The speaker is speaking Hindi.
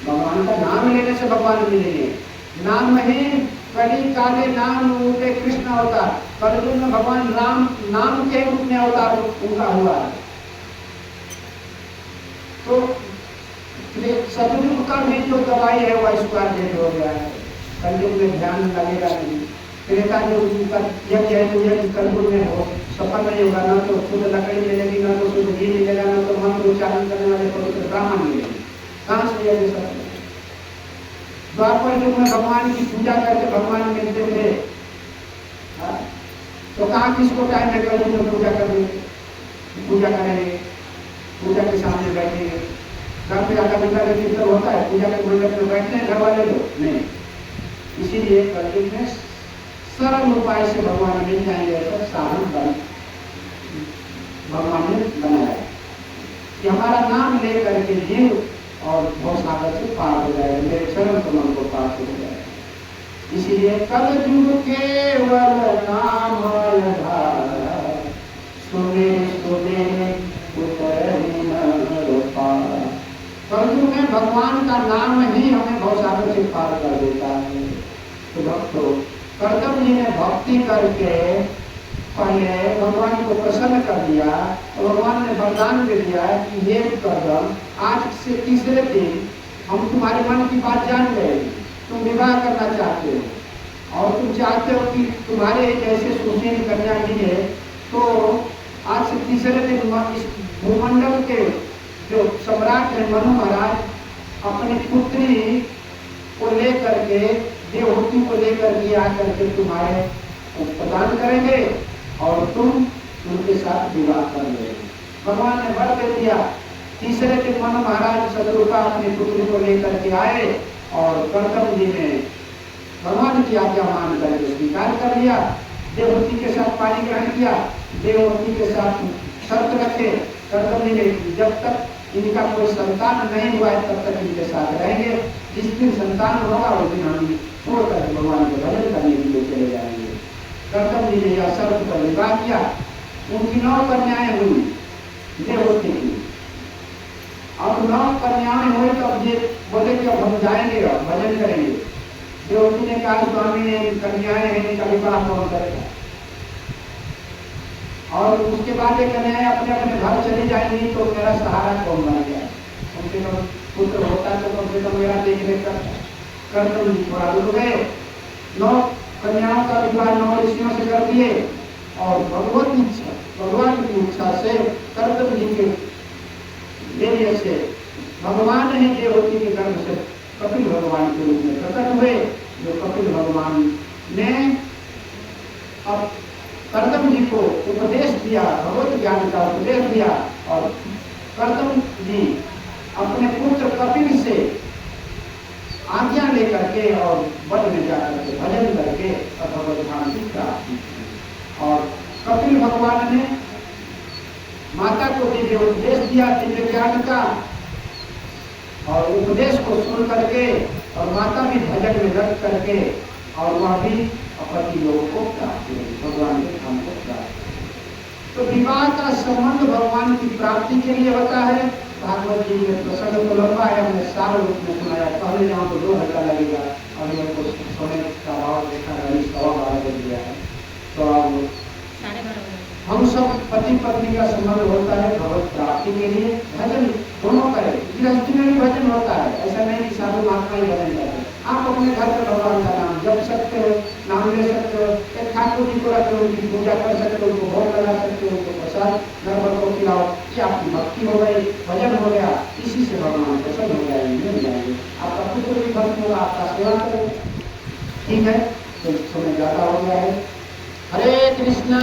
भगवान का नाम लेने से भगवान मिलेंगे। नाम ही कड़ी काले नाम उनके कृष्ण अवतार, कलयुग में भगवान राम नाम के रूप में अवतार उनका हुआ है। तो सतयुग का भी जो दवाई है वह स्क्वायर डेट हो गया है, कलयुग में ध्यान लगेगा नहीं। त्रेता युग का यज्ञ है तो यज्ञ कलयुग में हो सफल नहीं होगा, ना तो शुद्ध लकड़ी मिलेगी, ना तो शुद्ध घी मिलेगा, ना तो मंत्र उच्चारण करने वाले पवित्र ब्राह्मण मिलेंगे। कहाँ से यज्ञ सफल? द्वापर युग में भगवान की पूजा करके भगवान मिलते थे, तो कहाँ किसको टाइम है कलयुग में पूजा करने? पूजा करेंगे, पूजा के सामने बैठेंगे। घर पे आधा घंटा का कीर्तन होता है, पूजा के मंडप में बैठते हैं घर वाले लोग नहीं। इसीलिए कलयुग में सरल उपाय से भगवान मिल जाएंगे, ऐसा साधन भगवान ने बनाया कि हमारा नाम ले करके जीव और बहुत सागर से पार हो जाएगा, मेरे चरण कमल को प्राप्त हो जाएगा। इसीलिए कलयुग केवल नाम सुने सुने उतरे न पार। कलयुग में भगवान का नाम ही हमें बहुत सागर से पार कर देता है। तो भक्तों, कर्दम जी ने भक्ति करके पहले भगवान को प्रसन्न कर दिया और भगवान ने वरदान दे दिया कि ये कर्दम, आज से तीसरे दिन हम तुम्हारे मन की बात जान गए, तुम विवाह करना चाहते हो और तुम चाहते हो कि तुम्हारे जैसे सुशील कन्या मिले, तो आज से तीसरे दिन इस भूमंडल के जो सम्राट है मनु महाराज अपनी पुत्री को लेकर के, देवहूति को लेकर के आकर के तुम्हारे प्रदान करेंगे और तुम उनके साथ विवाह कर लोगे। भगवान ने वर दे दिया। तीसरे दिन मनु महाराज शत्रुपा अपनी पुत्री को लेकर के आए और कर्दम जी ने भगवान की आज्ञा मान करके स्वीकार कर लिया। देवहूति के साथ पानी ग्रहण किया, देवहूति के साथ शर्त रखे कर्दम जी ने, जब तक इनका कोई संतान नहीं हुआ है तब तक इनके साथ रहेंगे, जिस दिन संतान होगा उस दिन हम छोड़कर भगवान के भजन करने के लिए चले जाएंगे। कर्दम जी ने यह शर्त पर विवाह किया। उनकी 9 कन्याएं हुई देवहूति की। अब 9 कन्याएं हुई तो अब ये बोले कि अब हम जाएंगे और भजन करेंगे। देवहूति ने कहा स्वामी ने कन्याएं हैं, इनका विवाह कौन करेगा? और उसके बाद एक कन्याएं अपने अपने घर चली जाएंगी तो मेरा सहारा कौन बन गया? कम से कम पुत्र होता तो कम से कम मेरा देख रेख करता। कर्दम जी थोड़ा रुक गए, 9 कन्याओं का विवाह 9 ऋषियों से कर दिए और भगवान की इच्छा से कर्दम जी के देह से भगवान ही देवहूति के गर्भ से कपिल भगवान के रूप में प्रकट हुए। जो कपिल भगवान ने अब कर्दम जी को उपदेश दिया, भगवत ज्ञान का उपदेश दिया और कर्दम जी अपने पुत्र कपिल से आज्ञा लेकर के और वन में जाकर के भजन करके भगवत धाम की प्राप्ति की। और कपिल भगवान ने माता को दिव्य उपदेश दिया दिव्य ज्ञान का, और उपदेश को सुन करके और माता भी भजन में लग करके और वह भी अपने लोगों को प्राप्त हुई, भगवान के धाम को प्राप्त हुई। तो विवाह का संबंध भगवान की प्राप्ति के लिए होता है। भागवत जी में प्रसंग तो लंबा है, हमने सार रूप में सुनाया। पहले यहाँ तो 2 घंटा लगेगा और मेरे को सोने का भाव देखा है 12:15 बज गया है। तो अब हम सब पति पत्नी का संबंध होता है भगवत प्राप्ति के लिए। भजन दोनों करें, गृहस्थी में भी भजन होता है, ऐसा नहीं कि साधु महात्मा ही भजन करते। आप अपने घर पर भगवान का नाम जप सकते हो, नाम ले सकते हो, एक ठाकुर जी को रख लो, उनकी पूजा कर सकते हो, उनको भोग लगा सकते हो, उनको प्रसाद घर पर को खिलाओ, ये आपकी भक्ति हो गई, भजन हो गया। इसी से भगवान प्रसन्न हो जाएंगे, मिल जाएंगे। आपका पुत्र भी भक्त होगा, आपका सेवा करो। ठीक है, तो समय ज्यादा हो गया है। हरे कृष्णा